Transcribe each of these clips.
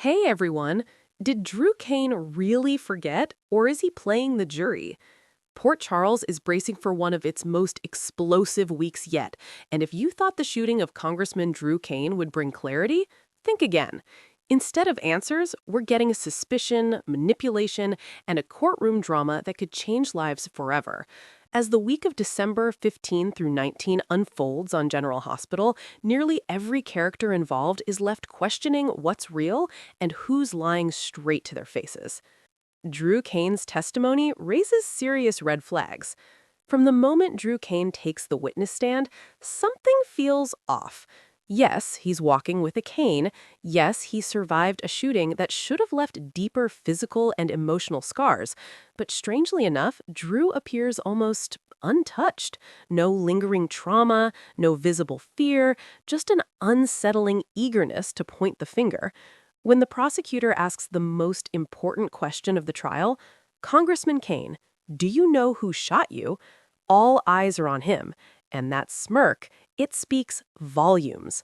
Hey everyone! Did Drew Cain really forget, or is he playing the jury? Port Charles is bracing for one of its most explosive weeks yet, and if you thought the shooting of Congressman Drew Cain would bring clarity, think again. Instead of answers, we're getting a suspicion, manipulation, and a courtroom drama that could change lives forever. As the week of December 15 through 19 unfolds on General Hospital, nearly every character involved is left questioning what's real and who's lying straight to their faces. Drew Cain's testimony raises serious red flags. From the moment Drew Cain takes the witness stand, something feels off. Yes, he's walking with a cane. Yes, he survived a shooting that should have left deeper physical and emotional scars. But strangely enough, Drew appears almost untouched. No lingering trauma, no visible fear, just an unsettling eagerness to point the finger. When the prosecutor asks the most important question of the trial, Congressman Cain, do you know who shot you? All eyes are on him, and that smirk, it speaks volumes.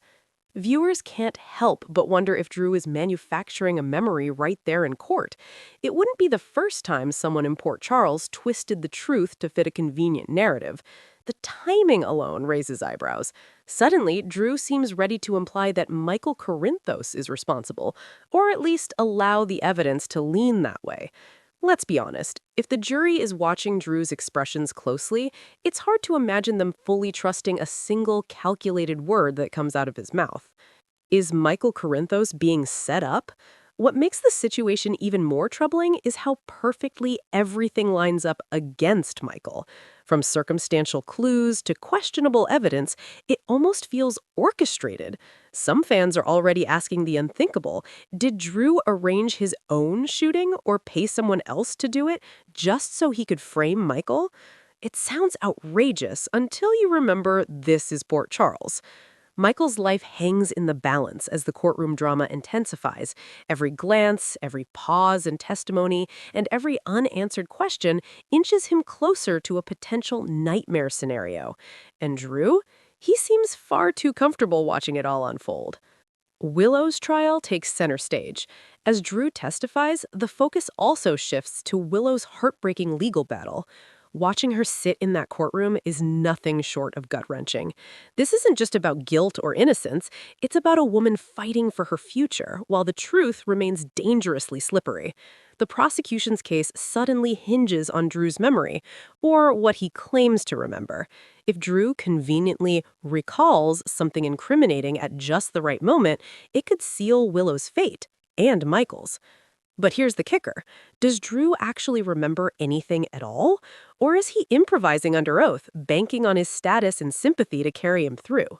Viewers can't help but wonder if Drew is manufacturing a memory right there in court. It wouldn't be the first time someone in Port Charles twisted the truth to fit a convenient narrative. The timing alone raises eyebrows. Suddenly, Drew seems ready to imply that Michael Corinthos is responsible, or at least allow the evidence to lean that way. Let's be honest, if the jury is watching Drew's expressions closely, it's hard to imagine them fully trusting a single calculated word that comes out of his mouth. Is Michael Corinthos being set up? What makes the situation even more troubling is how perfectly everything lines up against Michael. From circumstantial clues to questionable evidence, it almost feels orchestrated. Some fans are already asking the unthinkable. Did Drew arrange his own shooting or pay someone else to do it just so he could frame Michael? It sounds outrageous until you remember this is Port Charles. Michael's life hangs in the balance as the courtroom drama intensifies. Every glance, every pause in testimony, and every unanswered question inches him closer to a potential nightmare scenario. And Drew? He seems far too comfortable watching it all unfold. Willow's trial takes center stage. As Drew testifies, the focus also shifts to Willow's heartbreaking legal battle. Watching her sit in that courtroom is nothing short of gut-wrenching. This isn't just about guilt or innocence, it's about a woman fighting for her future while the truth remains dangerously slippery. The prosecution's case suddenly hinges on Drew's memory, or what he claims to remember. If Drew conveniently recalls something incriminating at just the right moment, it could seal Willow's fate, and Michael's. But here's the kicker. Does Drew actually remember anything at all? Or is he improvising under oath, banking on his status and sympathy to carry him through?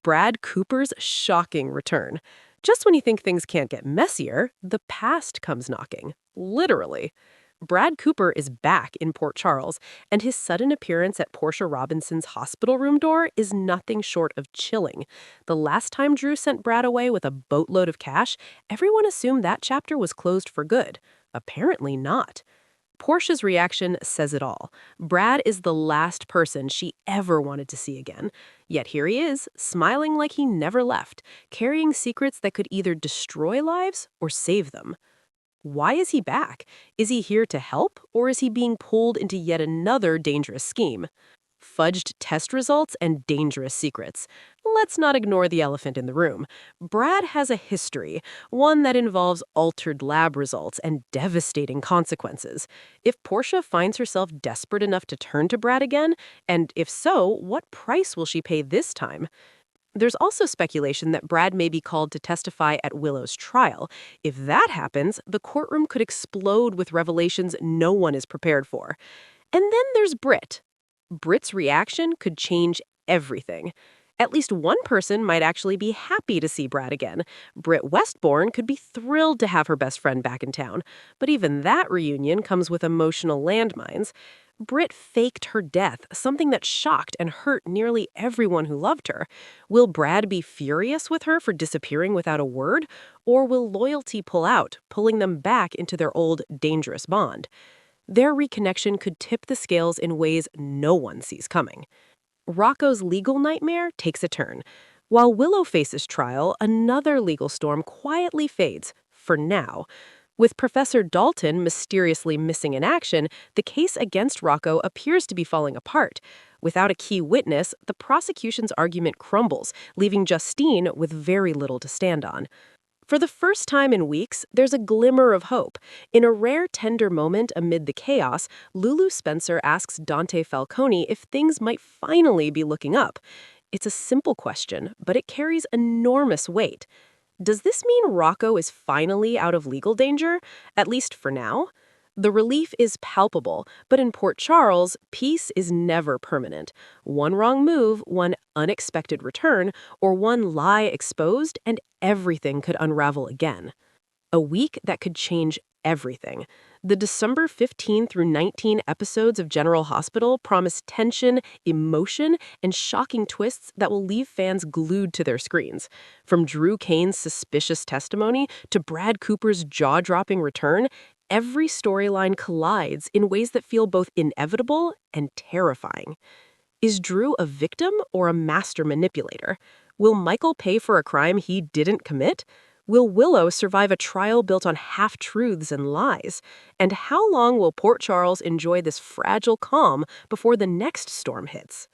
Brad Cooper's shocking return. Just when you think things can't get messier, the past comes knocking. Literally. Brad Cooper is back in Port Charles, and his sudden appearance at Portia Robinson's hospital room door is nothing short of chilling. The last time Drew sent Brad away with a boatload of cash, everyone assumed that chapter was closed for good. Apparently not. Portia's reaction says it all. Brad is the last person she ever wanted to see again. Yet here he is, smiling like he never left, carrying secrets that could either destroy lives or save them. Why is he back? Is he here to help, or is he being pulled into yet another dangerous scheme? Fudged test results and dangerous secrets. Let's not ignore the elephant in the room. Brad has a history, one that involves altered lab results and devastating consequences. If Portia finds herself desperate enough to turn to Brad again, and if so, what price will she pay this time? There's also speculation that Brad may be called to testify at Willow's trial. If that happens, the courtroom could explode with revelations no one is prepared for. And then there's Britt. Britt's reaction could change everything. At least one person might actually be happy to see Brad again. Britt Westbourne could be thrilled to have her best friend back in town. But even that reunion comes with emotional landmines. Britt faked her death, something that shocked and hurt nearly everyone who loved her. Will Brad be furious with her for disappearing without a word? Or will loyalty pull out, pulling them back into their old, dangerous bond? Their reconnection could tip the scales in ways no one sees coming. Rocco's legal nightmare takes a turn. While Willow faces trial, another legal storm quietly fades, for now. With Professor Dalton mysteriously missing in action, the case against Rocco appears to be falling apart. Without a key witness, the prosecution's argument crumbles, leaving Justine with very little to stand on. For the first time in weeks, there's a glimmer of hope. In a rare tender moment amid the chaos, Lulu Spencer asks Dante Falcone if things might finally be looking up. It's a simple question, but it carries enormous weight. Does this mean Rocco is finally out of legal danger, at least for now? The relief is palpable, but in Port Charles, peace is never permanent. One wrong move, one unexpected return, or one lie exposed, and everything could unravel again. A week that could change everything. The December 15 through 19 episodes of General Hospital promise tension, emotion, and shocking twists that will leave fans glued to their screens. From Drew Cain's suspicious testimony to Brad Cooper's jaw-dropping return, every storyline collides in ways that feel both inevitable and terrifying. Is Drew a victim or a master manipulator? Will Michael pay for a crime he didn't commit? Will Willow survive a trial built on half-truths and lies? And how long will Port Charles enjoy this fragile calm before the next storm hits?